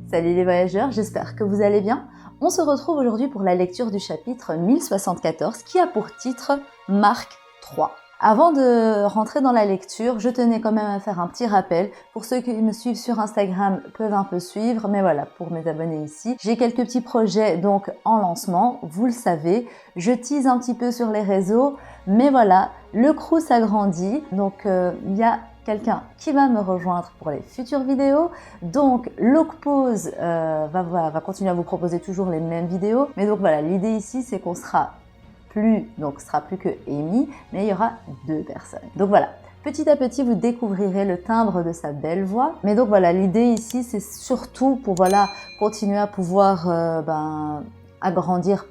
Salut les voyageurs, j'espère que vous allez bien. On se retrouve aujourd'hui pour la lecture du chapitre 1074 qui a pour titre Mark 3. Avant de rentrer dans la lecture, je tenais quand même à faire un petit rappel. Pour ceux qui me suivent sur Instagram peuvent un peu suivre, mais voilà, pour mes abonnés ici, j'ai quelques petits projets donc en lancement, vous le savez. Je tease un petit peu sur les réseaux, mais voilà, le crew s'agrandit, donc il y a quelqu'un qui va me rejoindre pour les futures vidéos. Donc Locpose va continuer à vous proposer toujours les mêmes vidéos, mais donc voilà, l'idée ici c'est qu'on sera plus que Amy, mais il y aura 2 personnes. Donc voilà, petit à petit vous découvrirez le timbre de sa belle voix. Mais donc voilà, l'idée ici c'est surtout pour voilà continuer à pouvoir pas agrandir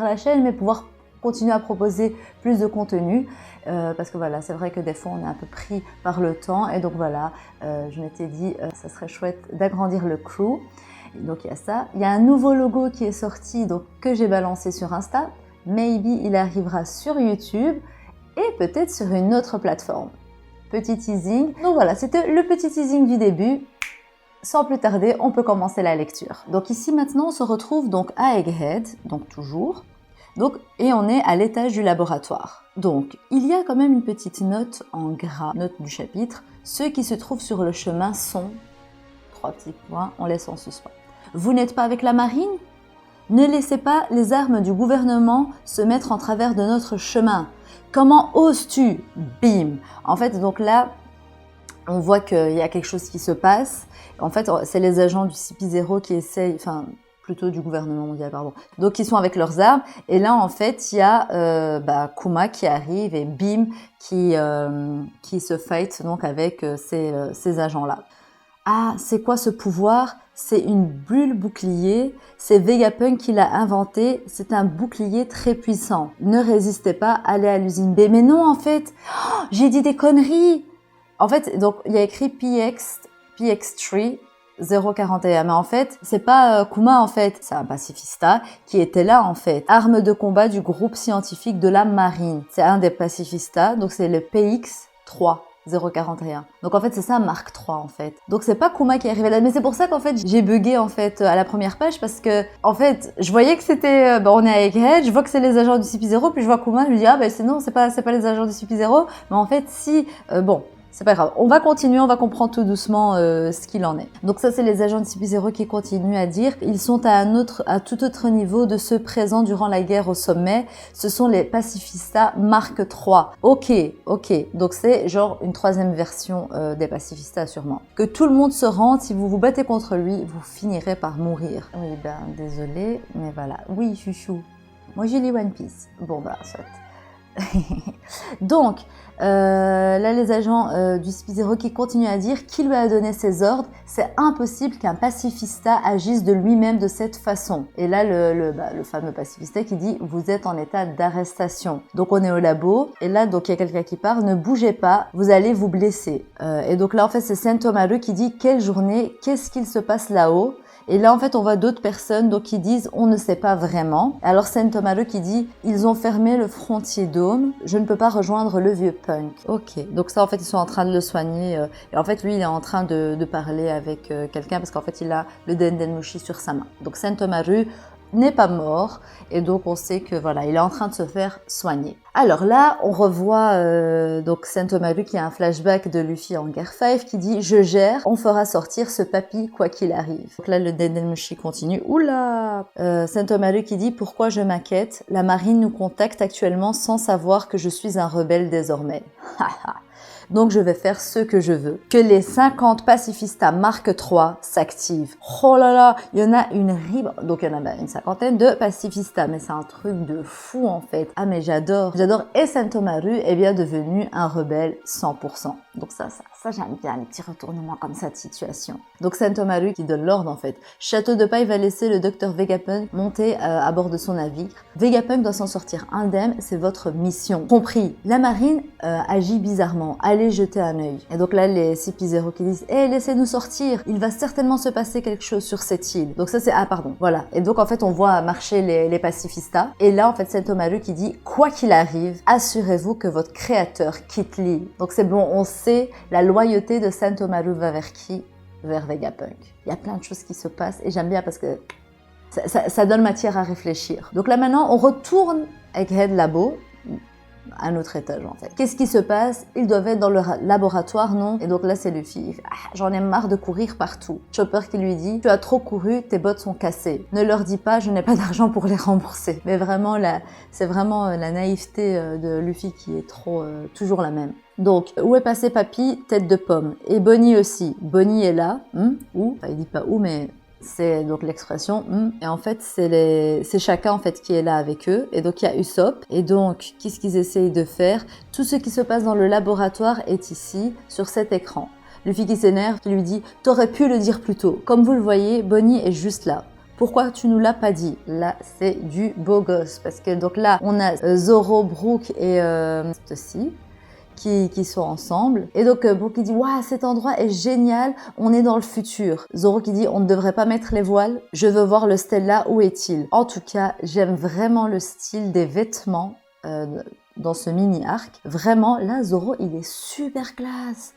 la chaîne, mais pouvoir continuer à proposer plus de contenu parce que voilà, c'est vrai que des fois on est un peu pris par le temps et donc voilà, je m'étais dit ça serait chouette d'agrandir le crew. Et donc il y a ça, il y a un nouveau logo qui est sorti donc que j'ai balancé sur Insta. Maybe il arrivera sur YouTube et peut-être sur une autre plateforme. Petit teasing. Donc voilà, c'était le petit teasing du début. Sans plus tarder, on peut commencer la lecture. Donc ici maintenant, on se retrouve donc à Egghead, donc toujours. Donc, et on est à l'étage du laboratoire. Donc, il y a quand même une petite note en gras, note du chapitre. Ceux qui se trouvent sur le chemin sont... 3 petits points, on laisse en suspens. Vous n'êtes pas avec la marine ? Ne laissez pas les armes du gouvernement se mettre en travers de notre chemin. Comment oses-tu ? Bim ! En fait, donc là, on voit qu'il y a quelque chose qui se passe. En fait, c'est les agents du CP0 qui essayent, enfin, plutôt du gouvernement mondial, pardon. Donc, ils sont avec leurs armes. Et là, en fait, il y a Kuma qui arrive et Bim qui se fight donc avec ces agents-là. Ah, c'est quoi ce pouvoir ? C'est une bulle bouclier, c'est Vegapunk qui l'a inventé, c'est un bouclier très puissant. Ne résistez pas, allez à l'usine B. Mais non, en fait, j'ai dit des conneries. En fait, donc il y a écrit PX3 041, mais en fait, c'est pas Kuma en fait, c'est un pacifista qui était là en fait. Arme de combat du groupe scientifique de la marine. C'est un des pacifistas, donc c'est le PX3. 041. Donc en fait c'est ça Mark 3 en fait. Donc c'est pas Kuma qui est arrivé là, mais c'est pour ça qu'en fait j'ai bugué en fait à la première page parce que en fait je voyais que c'était on est à Egghead, je vois que c'est les agents du CP0 puis je vois Kuma, je me dis ah ben c'est pas les agents du CP0, mais en fait si bon c'est pas grave, on va continuer, on va comprendre tout doucement ce qu'il en est. Donc ça c'est les agents de CP0 qui continuent à dire ils sont à tout autre niveau de ceux présents durant la guerre au sommet. Ce sont les pacifistas Mark 3. Ok, donc c'est genre une 3e version des pacifistas sûrement. Que tout le monde se rende, si vous vous battez contre lui, vous finirez par mourir. Oui ben désolé, mais voilà. Oui chouchou, moi j'ai lu One Piece. Bon bah soit. Donc, là les agents du CP0 qui continuent à dire qui lui a donné ses ordres, c'est impossible qu'un pacifista agisse de lui-même de cette façon. Et là le fameux pacifista qui dit vous êtes en état d'arrestation. Donc on est au labo et là donc il y a quelqu'un qui parle, ne bougez pas, vous allez vous blesser. Et donc là en fait c'est Sentomaru qui dit quelle journée, qu'est-ce qu'il se passe là-haut ? Et là, en fait, on voit d'autres personnes donc, qui disent « on ne sait pas vraiment ». Alors, Sentomaru qui dit « ils ont fermé le Frontier Dome, je ne peux pas rejoindre le vieux punk ». Ok, donc ça, en fait, ils sont en train de le soigner. Et en fait, lui, il est en train de parler avec quelqu'un parce qu'en fait, il a le Dendenmushi sur sa main. Donc, Sentomaru n'est pas mort et donc on sait que voilà il est en train de se faire soigner. Alors là on revoit donc Sentomaru qui a un flashback de Luffy en Gear 5 qui dit je gère, on fera sortir ce papy quoi qu'il arrive. Donc là le Dendenmushi continue. Oula Sentomaru qui dit pourquoi je m'inquiète, la marine nous contacte actuellement sans savoir que je suis un rebelle désormais. Donc je vais faire ce que je veux. Que les 50 pacifistas Mark 3 s'activent. Oh là là, il y en a une ribe. Donc il y en a une 50aine de pacifistas, mais c'est un truc de fou en fait. Ah mais j'adore. Et Sentomaru est bien devenu un rebelle 100%. Donc ça j'aime bien les petits retournements comme ça de situation. Donc Sentomaru qui donne l'ordre en fait. Château de Paille va laisser le docteur Vegapunk monter à bord de son navire. Vegapunk doit s'en sortir indemne, c'est votre mission. Compris. La marine agit bizarrement. Allez jeter un œil. Et donc là les CP0 qui disent laissez-nous sortir, il va certainement se passer quelque chose sur cette île. Donc ça c'est voilà. Et donc en fait on voit marcher les pacifistas. Et là en fait Sentomaru qui dit quoi qu'il arrive, assurez-vous que votre créateur quitte l'île. Donc c'est bon, on sait la loyauté de Sentomaru va vers qui ? vers Vegapunk. Il y a plein de choses qui se passent et j'aime bien parce que ça donne matière à réfléchir. Donc là maintenant, on retourne avec Head Labo, à un autre étage en fait. Qu'est-ce qui se passe? Ils doivent être dans le laboratoire, non? Et donc là, c'est Luffy. Il fait, j'en ai marre de courir partout. Chopper qui lui dit, tu as trop couru, tes bottes sont cassées. Ne leur dis pas, je n'ai pas d'argent pour les rembourser. Mais vraiment, c'est vraiment la naïveté de Luffy qui est toujours la même. Donc, où est passé Papy? Tête de pomme. Et Bonnie aussi. Bonnie est là. Où? Enfin, il dit pas où, mais c'est donc l'expression. Et en fait, c'est Shaka en fait qui est là avec eux. Et donc, il y a Usopp. Et donc, qu'est-ce qu'ils essayent de faire? Tout ce qui se passe dans le laboratoire est ici, sur cet écran. Luffy qui s'énerve, qui lui dit « T'aurais pu le dire plus tôt. Comme vous le voyez, Bonnie est juste là. Pourquoi tu nous l'as pas dit ?» Là, c'est du beau gosse. Parce que donc là, on a Zoro, Brook et ceci. Qui sont ensemble. Et donc, Brook qui dit « Waouh, cet endroit est génial, on est dans le futur. » Zoro qui dit « On ne devrait pas mettre les voiles, je veux voir le Stella, où est-il ?» En tout cas, j'aime vraiment le style des vêtements dans ce mini-arc. Vraiment, là, Zoro, il est super classe.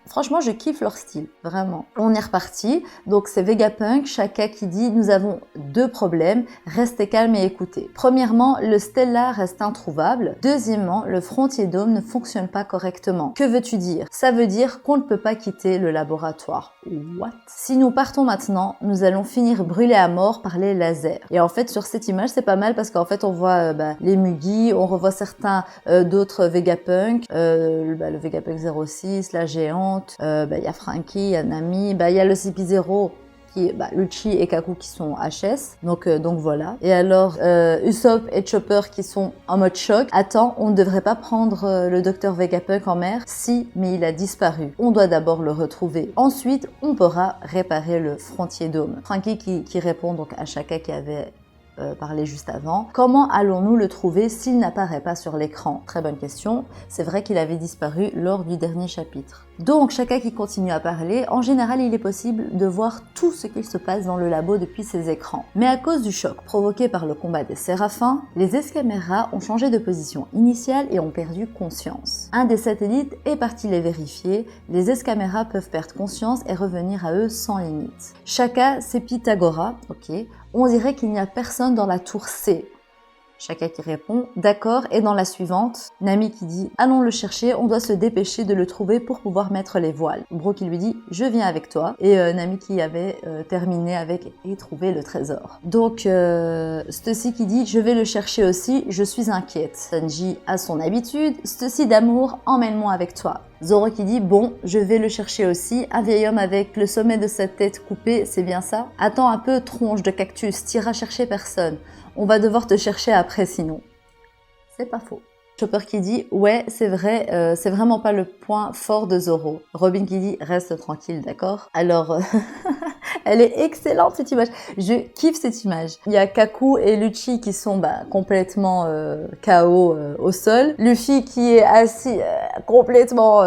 Franchement, je kiffe leur style, vraiment. On est reparti. Donc, c'est Vegapunk, Shaka qui dit « Nous avons deux problèmes, restez calme et écoutez. Premièrement, le Stella reste introuvable. Deuxièmement, le Frontier Dome ne fonctionne pas correctement. Que veux-tu dire? Ça veut dire qu'on ne peut pas quitter le laboratoire. What? Si nous partons maintenant, nous allons finir brûlés à mort par les lasers. » Et en fait, sur cette image, c'est pas mal parce qu'en fait, on voit les Mugi, on revoit certains d'autres Vegapunk, le Vegapunk 06, la géante. Y a Franky, il y a Nami, il y a le CP0 qui est Lucci et Kaku qui sont HS. Donc voilà. Et alors Usopp et Chopper qui sont en mode choc. Attends, on ne devrait pas prendre le docteur Vegapunk en mer? Si, mais il a disparu. On doit d'abord le retrouver. Ensuite, on pourra réparer le Frontier Dome. Franky qui répond donc à Shaka qui avait parlé juste avant. Comment allons-nous le trouver s'il n'apparaît pas sur l'écran? Très bonne question. C'est vrai qu'il avait disparu lors du dernier chapitre. Donc, Shaka qui continue à parler. En général, il est possible de voir tout ce qu'il se passe dans le labo depuis ces écrans. Mais à cause du choc provoqué par le combat des Séraphins, les escaméras ont changé de position initiale et ont perdu conscience. Un des satellites est parti les vérifier. Les escaméras peuvent perdre conscience et revenir à eux sans limite. Shaka, c'est Pythagora, ok. On dirait qu'il n'y a personne dans la tour C. Shaka qui répond « D'accord » et dans la suivante, Nami qui dit « Allons le chercher, on doit se dépêcher de le trouver pour pouvoir mettre les voiles. » Brook qui lui dit « Je viens avec toi » et Nami qui avait terminé avec « Et trouver le trésor ». Donc Stussy qui dit « Je vais le chercher aussi, je suis inquiète ». Sanji a son habitude « Stussy d'amour, emmène-moi avec toi ». Zoro qui dit « Bon, je vais le chercher aussi. Un vieil homme avec le sommet de sa tête coupé, c'est bien ça? Attends un peu, tronche de cactus, t'iras chercher personne. On va devoir te chercher après sinon. » C'est pas faux. Chopper qui dit « Ouais, c'est vrai, c'est vraiment pas le point fort de Zoro. » Robin qui dit « Reste tranquille, d'accord ?» Alors, elle est excellente cette image. Je kiffe cette image. Il y a Kaku et Lucci qui sont complètement KO au sol. Luffy qui est assis complètement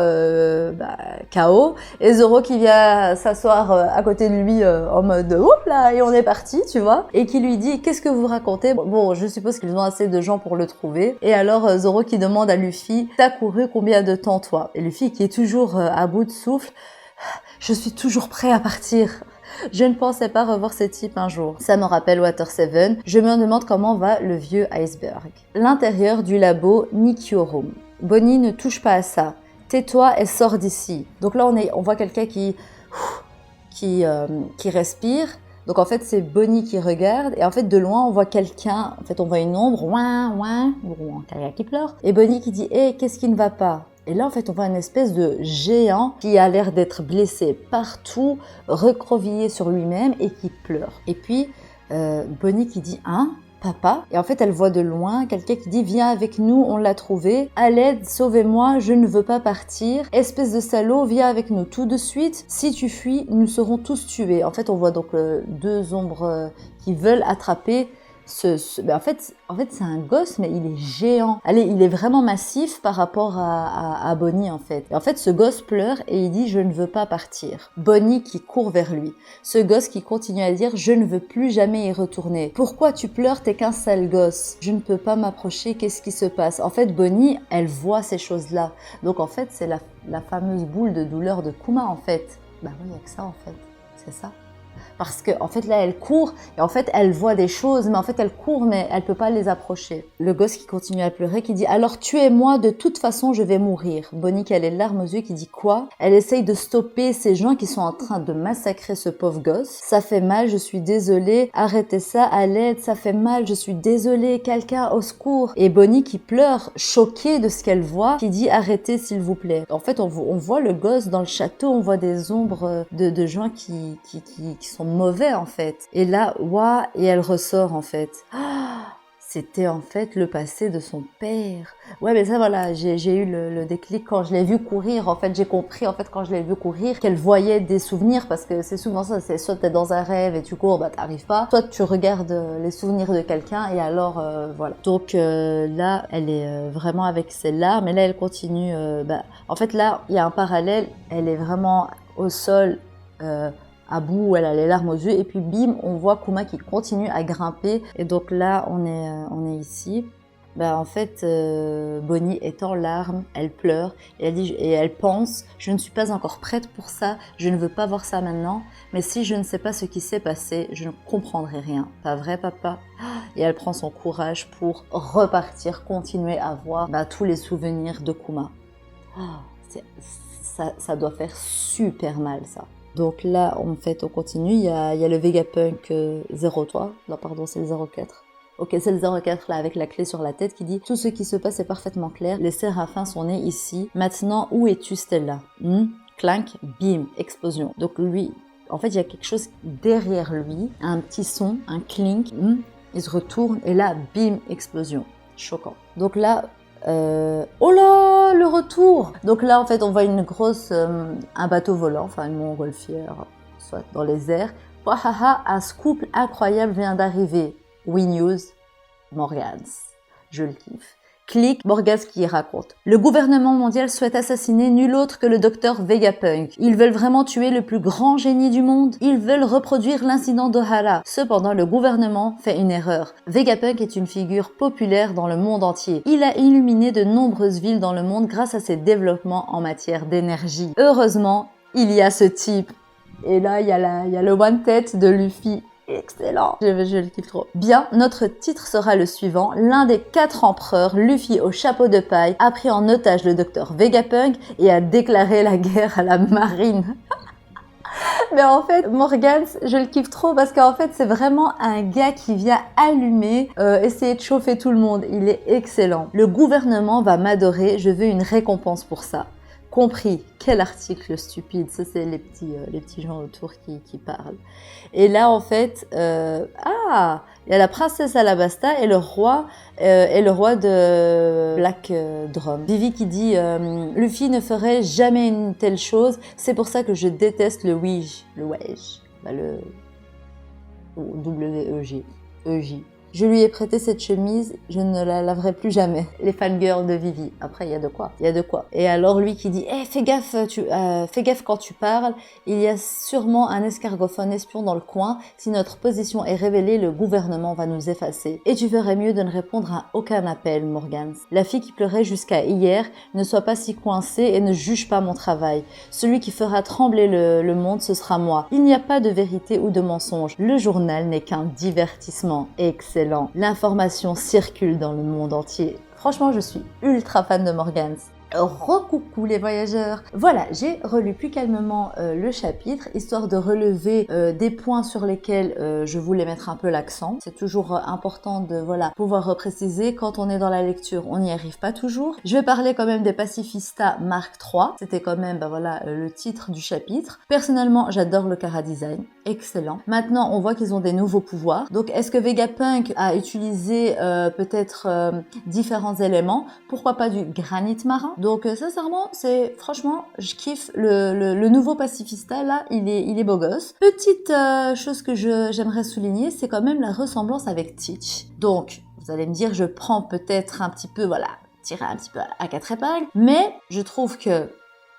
KO. Et Zoro qui vient s'asseoir à côté de lui en mode « Oups là !» et on est parti, tu vois. Et qui lui dit « Qu'est-ce que vous racontez ?» Bon, je suppose qu'ils ont assez de gens pour le trouver. Et alors Zoro qui demande à Luffy « T'as couru combien de temps toi ?» Et Luffy qui est toujours à bout de souffle « Je suis toujours prêt à partir. Je ne pensais pas revoir ce type un jour. » Ça me rappelle Water 7. Je me demande comment va le vieux iceberg. L'intérieur du labo Nikkyo Room. Bonnie, ne touche pas à ça. Tais-toi et sors d'ici. Donc là, on voit quelqu'un qui respire. Donc en fait, c'est Bonnie qui regarde et en fait de loin, on voit quelqu'un, en fait on voit une ombre, quelqu'un qui pleure. Et Bonnie qui dit « Hé, qu'est-ce qui ne va pas ?» Et là, en fait, on voit une espèce de géant qui a l'air d'être blessé partout, recroquevillé sur lui-même et qui pleure. Et puis, Bonnie qui dit « Hein ? Papa ?» Et en fait, elle voit de loin quelqu'un qui dit « Viens avec nous, on l'a trouvé. À l'aide, sauvez-moi, je ne veux pas partir. Espèce de salaud, viens avec nous tout de suite. Si tu fuis, nous serons tous tués. » En fait, on voit donc deux ombres qui veulent attraper en fait, c'est un gosse, mais il est géant. Allez, il est vraiment massif par rapport à Bonnie, en fait. Et en fait, ce gosse pleure et il dit « Je ne veux pas partir ». Bonnie qui court vers lui. Ce gosse qui continue à dire « Je ne veux plus jamais y retourner. Pourquoi tu pleures? T'es qu'un sale gosse. Je ne peux pas m'approcher, qu'est-ce qui se passe ?» En fait, Bonnie, elle voit ces choses-là. Donc, en fait, c'est la fameuse boule de douleur de Kuma, en fait. Bah oui, il n'y a que ça en fait, c'est ça. Parce que en fait là elle court et en fait elle voit des choses mais en fait elle court mais elle peut pas les approcher. Le gosse qui continue à pleurer qui dit alors tuez-moi, de toute façon je vais mourir. Bonnie qui a les larmes aux yeux qui dit quoi? Elle essaye de stopper ces gens qui sont en train de massacrer ce pauvre gosse. Ça fait mal, je suis désolée, arrêtez ça, à l'aide, ça fait mal, je suis désolée, quelqu'un au secours. Et Bonnie qui pleure, choquée de ce qu'elle voit, qui dit arrêtez s'il vous plaît. En fait on voit le gosse dans le château, on voit des ombres de gens qui sont mauvais en fait. Et là, waouh, et elle ressort en fait. C'était en fait le passé de son père. Ouais, mais ça voilà, j'ai eu le déclic quand je l'ai vu courir. En fait, j'ai compris en fait quand je l'ai vu courir qu'elle voyait des souvenirs parce que c'est souvent ça. C'est soit t'es dans un rêve et tu cours, bah t'arrives pas. Soit tu regardes les souvenirs de quelqu'un et alors voilà. Donc là, elle est vraiment avec ses larmes et là elle continue. En fait là, il y a un parallèle. Elle est vraiment au sol. À bout, elle a les larmes aux yeux et puis bim, on voit Kuma qui continue à grimper et donc là on est ici. En fait, Bonnie est en larmes, elle pleure et elle dit et elle pense je ne suis pas encore prête pour ça, je ne veux pas voir ça maintenant, mais si je ne sais pas ce qui s'est passé, je ne comprendrai rien. Pas vrai papa? Et elle prend son courage pour repartir, continuer à voir tous les souvenirs de Kuma. Ça doit faire super mal ça. Donc là, en fait, on continue. Il y a le Vegapunk 03. Non, pardon, c'est le 04. Ok, c'est le 04 là avec la clé sur la tête qui dit « Tout ce qui se passe est parfaitement clair. Les séraphins sont nés ici. Maintenant, où es-tu Stella ?» Clank, bim, explosion. Donc lui, en fait, il y a quelque chose derrière lui. Un petit son, un clink. Il se retourne et là, bim, explosion. Choquant. Donc là... oh là, le retour! Donc là, en fait, on voit une grosse, un bateau volant, enfin une montgolfière, soit dans les airs. Wahaha, un scoop incroyable vient d'arriver. We News, Morgans. Je le kiffe. Clique, Morgans qui raconte. Le gouvernement mondial souhaite assassiner nul autre que le docteur Vegapunk. Ils veulent vraiment tuer le plus grand génie du monde. Ils veulent reproduire l'incident d'Ohara. Cependant, le gouvernement fait une erreur. Vegapunk est une figure populaire dans le monde entier. Il a illuminé de nombreuses villes dans le monde grâce à ses développements en matière d'énergie. Heureusement, il y a ce type. Et là, il y a le one tête de Luffy. Excellent, je le kiffe trop. Bien, notre titre sera le suivant. L'un des 4 empereurs, Luffy au chapeau de paille, a pris en otage le docteur Vegapunk et a déclaré la guerre à la marine. Mais en fait, Morgans, je le kiffe trop parce qu'en fait, c'est vraiment un gars qui vient allumer, essayer de chauffer tout le monde. Il est excellent. Le gouvernement va m'adorer, je veux une récompense pour ça. Compris. Quel article stupide. Ça, c'est les petits gens autour qui parlent. Et là, en fait, il y a la princesse Alabasta et le roi de Black Drum. Vivi qui dit Luffy ne ferait jamais une telle chose. C'est pour ça que je déteste le Wedge. Le Wedge. Le W-E-G. E-J. Je lui ai prêté cette chemise, je ne la laverai plus jamais. Les fangirls de Vivi. Après, il y a de quoi. Il y a de quoi. Et alors lui qui dit fais gaffe quand tu parles. Il y a sûrement un escargophone espion dans le coin. Si notre position est révélée, le gouvernement va nous effacer. Et tu ferais mieux de ne répondre à aucun appel, Morgans. La fille qui pleurait jusqu'à hier, ne sois pas si coincée et ne juge pas mon travail. Celui qui fera trembler le monde, ce sera moi. Il n'y a pas de vérité ou de mensonge. Le journal n'est qu'un divertissement. Excellent. L'information circule dans le monde entier. Franchement, je suis ultra fan de Morgans. Recoucou les voyageurs. Voilà, j'ai relu plus calmement le chapitre, histoire de relever des points sur lesquels je voulais mettre un peu l'accent. C'est toujours important de pouvoir repréciser. Quand on est dans la lecture, on n'y arrive pas toujours. Je vais parler quand même des pacifistas Mark III. C'était quand même le titre du chapitre. Personnellement, j'adore le chara-design. Excellent. Maintenant, on voit qu'ils ont des nouveaux pouvoirs. Donc, est-ce que Vegapunk a utilisé peut-être différents éléments? Pourquoi pas du granit marin? Donc sincèrement, franchement, je kiffe le nouveau pacifista là, il est beau gosse. Petite chose que j'aimerais souligner, c'est quand même la ressemblance avec Teach. Donc, vous allez me dire, je prends peut-être un petit peu, tirer un petit peu à 4 épingles, mais je trouve que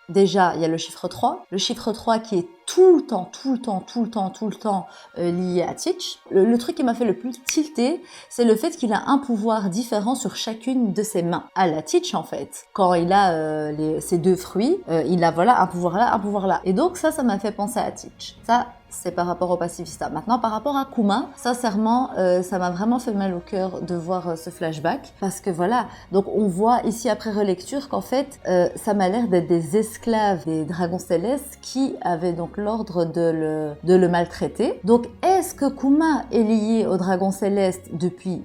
déjà, il y a le chiffre 3 qui est tout le temps lié à Teach. Le truc qui m'a fait le plus tilter, c'est le fait qu'il a un pouvoir différent sur chacune de ses mains. À la Teach, en fait. Quand il a ces deux fruits, il a voilà un pouvoir là, un pouvoir là. Et donc ça m'a fait penser à Teach. Ça, c'est par rapport au pacifista. Maintenant, par rapport à Kuma, sincèrement, ça m'a vraiment fait mal au cœur de voir ce flashback. Parce que voilà, donc on voit ici après relecture qu'en fait, ça m'a l'air d'être des esclaves des dragons célestes qui avaient donc l'ordre de le maltraiter. Donc, est-ce que Kuma est lié au dragon céleste depuis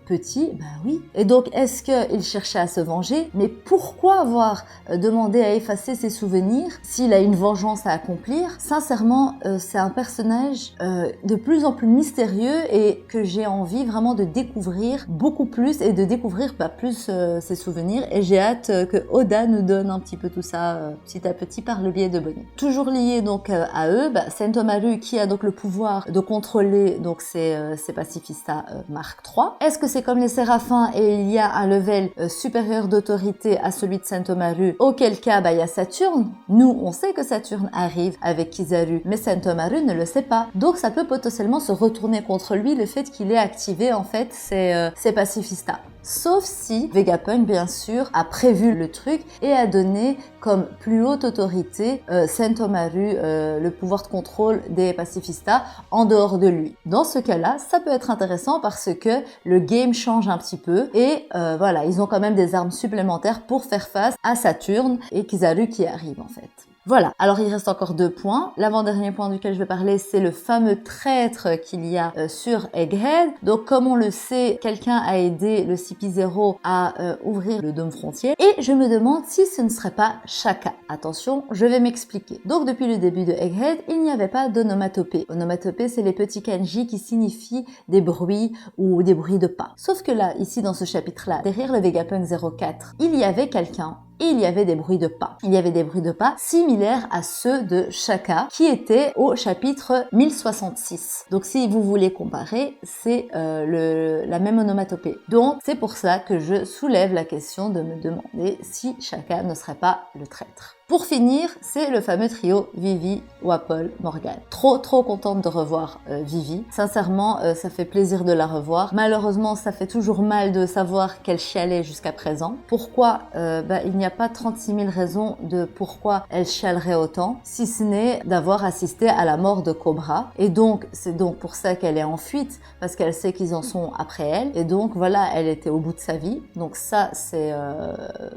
petit? Ben oui. Et donc, est-ce qu'il cherchait à se venger? Mais pourquoi avoir demandé à effacer ses souvenirs s'il a une vengeance à accomplir? Sincèrement, c'est un personnage de plus en plus mystérieux et que j'ai envie vraiment de découvrir beaucoup plus et de découvrir plus ses souvenirs. Et j'ai hâte que Oda nous donne un petit peu tout ça petit à petit par le biais de Bonnie. Toujours lié donc à eux, Sentomaru qui a donc le pouvoir de contrôler donc ces pacifistas Mark III. Est-ce que c'est comme les séraphins et il y a un level supérieur d'autorité à celui de Sentomaru? Auquel cas, il y a Saturne. Nous, on sait que Saturne arrive avec Kizaru, mais Sentomaru ne le sait pas. Donc, ça peut potentiellement se retourner contre lui le fait qu'il ait activé en fait ces pacifistas. Sauf si Vegapunk, bien sûr, a prévu le truc et a donné comme plus haute autorité Sentomaru le pouvoir de contrôle des pacifistas en dehors de lui. Dans ce cas-là, ça peut être intéressant parce que le game change un petit peu et voilà, ils ont quand même des armes supplémentaires pour faire face à Saturne et Kizaru qui arrive en fait. Voilà, alors il reste encore 2 points. L'avant-dernier point duquel je vais parler, c'est le fameux traître qu'il y a sur Egghead. Donc comme on le sait, quelqu'un a aidé le CP0 à ouvrir le dôme frontière. Et je me demande si ce ne serait pas Shaka. Attention, je vais m'expliquer. Donc depuis le début de Egghead, il n'y avait pas d'onomatopée. Onomatopée, c'est les petits kanji qui signifient des bruits ou des bruits de pas. Sauf que là, ici dans ce chapitre-là, derrière le Vegapunk 04, il y avait quelqu'un et il y avait des bruits de pas. Il y avait des bruits de pas similaires à ceux de Shaka qui étaient au chapitre 1066. Donc si vous voulez comparer, c'est la même onomatopée. Donc c'est pour ça que je soulève la question de me demander si Shaka ne serait pas le traître. Pour finir, c'est le fameux trio Vivi, Wapol, Morgane. Trop contente de revoir Vivi. Sincèrement, ça fait plaisir de la revoir. Malheureusement, ça fait toujours mal de savoir qu'elle chialait jusqu'à présent. Pourquoi il n'y a pas 36 000 raisons de pourquoi elle chialerait autant, si ce n'est d'avoir assisté à la mort de Cobra. Et donc, c'est donc pour ça qu'elle est en fuite, parce qu'elle sait qu'ils en sont après elle. Et donc, voilà, elle était au bout de sa vie. Donc ça, c'est...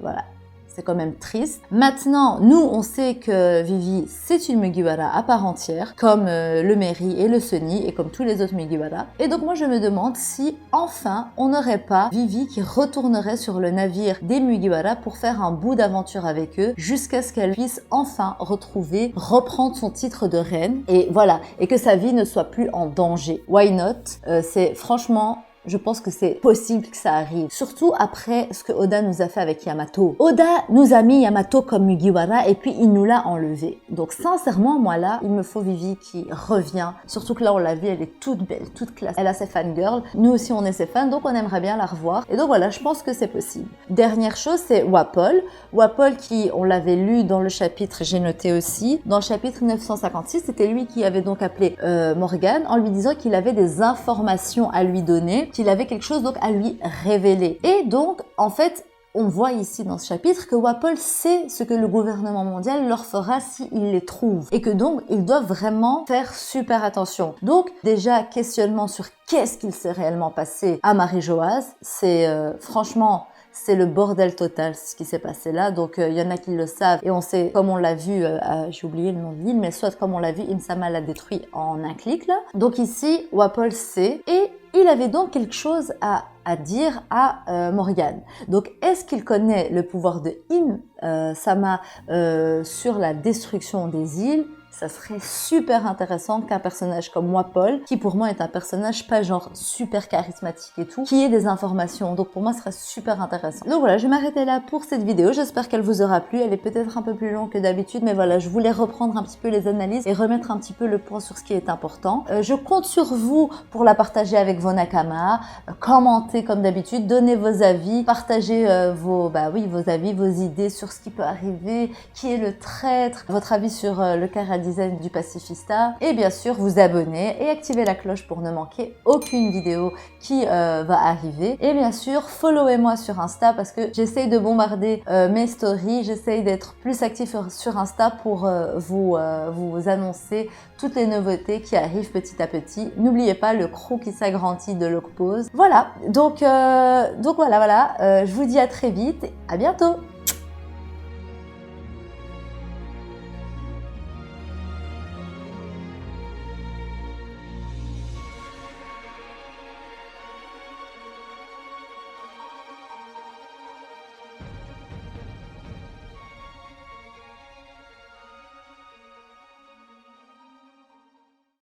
voilà. C'est quand même triste. Maintenant, nous, on sait que Vivi, c'est une Mugiwara à part entière, comme le Meri et le Sunny, et comme tous les autres Mugiwara. Et donc moi, je me demande si, enfin, on n'aurait pas Vivi qui retournerait sur le navire des Mugiwara pour faire un bout d'aventure avec eux, jusqu'à ce qu'elle puisse enfin reprendre son titre de reine, et voilà, et que sa vie ne soit plus en danger. Why not? C'est franchement... Je pense que c'est possible que ça arrive. Surtout après ce que Oda nous a fait avec Yamato. Oda nous a mis Yamato comme Mugiwara et puis il nous l'a enlevé. Donc sincèrement, moi là, il me faut Vivi qui revient. Surtout que là, on l'a vu, elle est toute belle, toute classe. Elle a ses fangirls. Nous aussi, on est ses fans, donc on aimerait bien la revoir. Et donc voilà, je pense que c'est possible. Dernière chose, c'est Wapol. Wapol qui, on l'avait lu dans le chapitre, j'ai noté aussi, dans le chapitre 956, c'était lui qui avait donc appelé Morgane en lui disant qu'il avait des informations à lui donner, qu'il avait quelque chose donc à lui révéler. Et donc, en fait, on voit ici dans ce chapitre que Wapol sait ce que le gouvernement mondial leur fera s'il les trouve. Et que donc, ils doivent vraiment faire super attention. Donc, déjà, questionnement sur qu'est-ce qu'il s'est réellement passé à Marie-Joase. C'est franchement... c'est le bordel total ce qui s'est passé là, donc il y en a qui le savent et on sait, comme on l'a vu, j'ai oublié le nom de l'île, mais soit comme on l'a vu, Insama l'a détruit en un clic là. Donc ici, Wapol sait et il avait donc quelque chose à dire à Morgane. Donc est-ce qu'il connaît le pouvoir de Insama sur la destruction des îles? Ça serait super intéressant qu'un personnage comme Wapol, qui pour moi est un personnage pas genre super charismatique et tout, qui ait des informations. Donc pour moi, ce serait super intéressant. Donc voilà, je vais m'arrêter là pour cette vidéo. J'espère qu'elle vous aura plu. Elle est peut-être un peu plus longue que d'habitude, mais voilà, je voulais reprendre un petit peu les analyses et remettre un petit peu le point sur ce qui est important. Je compte sur vous pour la partager avec vos nakama, commentez comme d'habitude, donnez vos avis, partagez vos avis, vos idées sur ce qui peut arriver, qui est le traître, votre avis sur le Kara dizaine du Pacifista. Et bien sûr, vous abonner et activer la cloche pour ne manquer aucune vidéo qui va arriver. Et bien sûr, followez-moi sur Insta parce que j'essaye de bombarder mes stories. J'essaye d'être plus active sur Insta pour vous annoncer toutes les nouveautés qui arrivent petit à petit. N'oubliez pas le crew qui s'agrandit de Lookpose. Voilà, donc voilà, je vous dis à très vite et à bientôt.